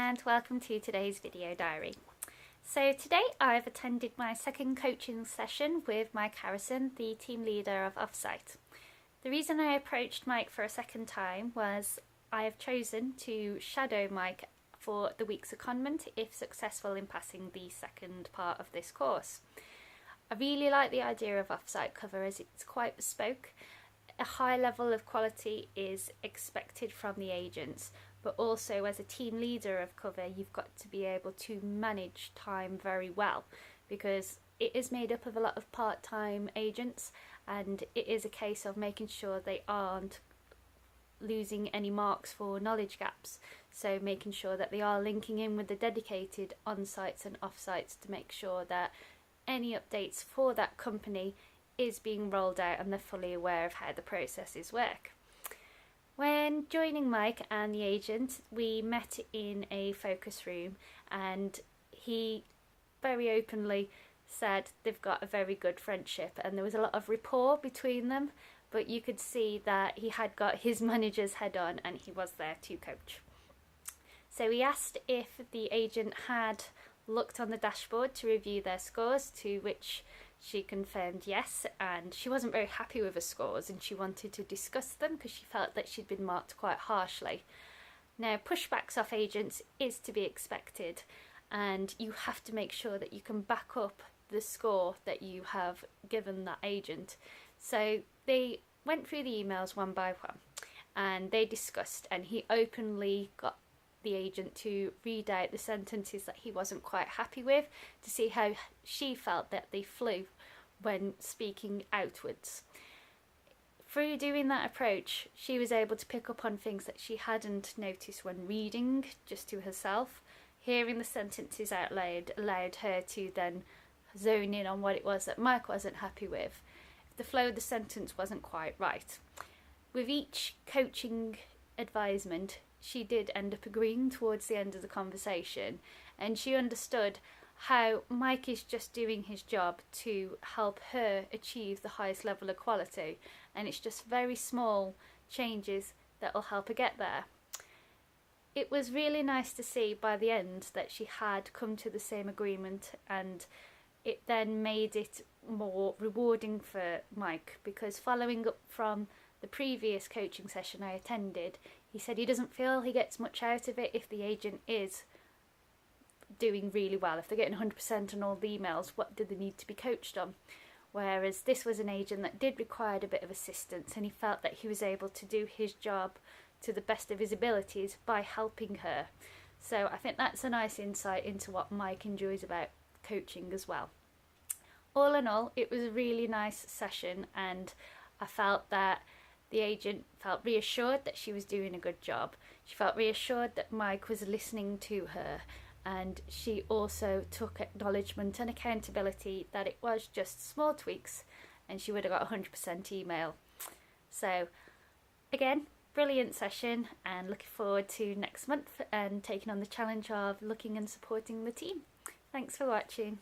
and welcome to today's video diary. So today I've attended my second coaching session with Mike Harrison, the team leader of Offsite. The reason I approached Mike for a second time was I have chosen to shadow Mike for the week's secondment if successful in passing the second part of this course. I really like the idea of Offsite cover as it's quite bespoke. A high level of quality is expected from the agents, but also as a team leader of cover you've got to be able to manage time very well, because it is made up of a lot of part-time agents and it is a case of making sure they aren't losing any marks for knowledge gaps, so making sure that they are linking in with the dedicated on-sites and off-sites to make sure that any updates for that company is being rolled out and they're fully aware of how the processes work. When joining Mike and the agent, we met in a focus room and he very openly said they've got a very good friendship and there was a lot of rapport between them, but you could see that he had got his manager's head on and he was there to coach. So we asked if the agent had looked on the dashboard to review their scores, to which she confirmed yes, and she wasn't very happy with her scores and she wanted to discuss them because she felt that she'd been marked quite harshly. Now, pushbacks off agents is to be expected and you have to make sure that you can back up the score that you have given that agent. So they went through the emails one by one and they discussed, and he openly got the agent to read out the sentences that he wasn't quite happy with to see how she felt that they flew when speaking outwards. Through doing that approach, she was able to pick up on things that she hadn't noticed when reading just to herself. Hearing the sentences out loud allowed her to then zone in on what it was that Mike wasn't happy with. If the flow of the sentence wasn't quite right. With each coaching advisement, she did end up agreeing towards the end of the conversation, and she understood how Mike is just doing his job to help her achieve the highest level of quality, and it's just very small changes that will help her get there. It was really nice to see by the end that she had come to the same agreement, and it then made it more rewarding for Mike, because following up from the previous coaching session I attended, he said he doesn't feel he gets much out of it if the agent is doing really well. If they're getting 100% on all the emails, what do they need to be coached on? Whereas this was an agent that did require a bit of assistance, and he felt that he was able to do his job to the best of his abilities by helping her. So I think that's a nice insight into what Mike enjoys about coaching as well. All in all, it was a really nice session, and I felt that the agent felt reassured that she was doing a good job. She felt reassured that Mike was listening to her, and she also took acknowledgement and accountability that it was just small tweaks and she would have got 100% email. So again, brilliant session, and looking forward to next month and taking on the challenge of looking and supporting the team. Thanks for watching.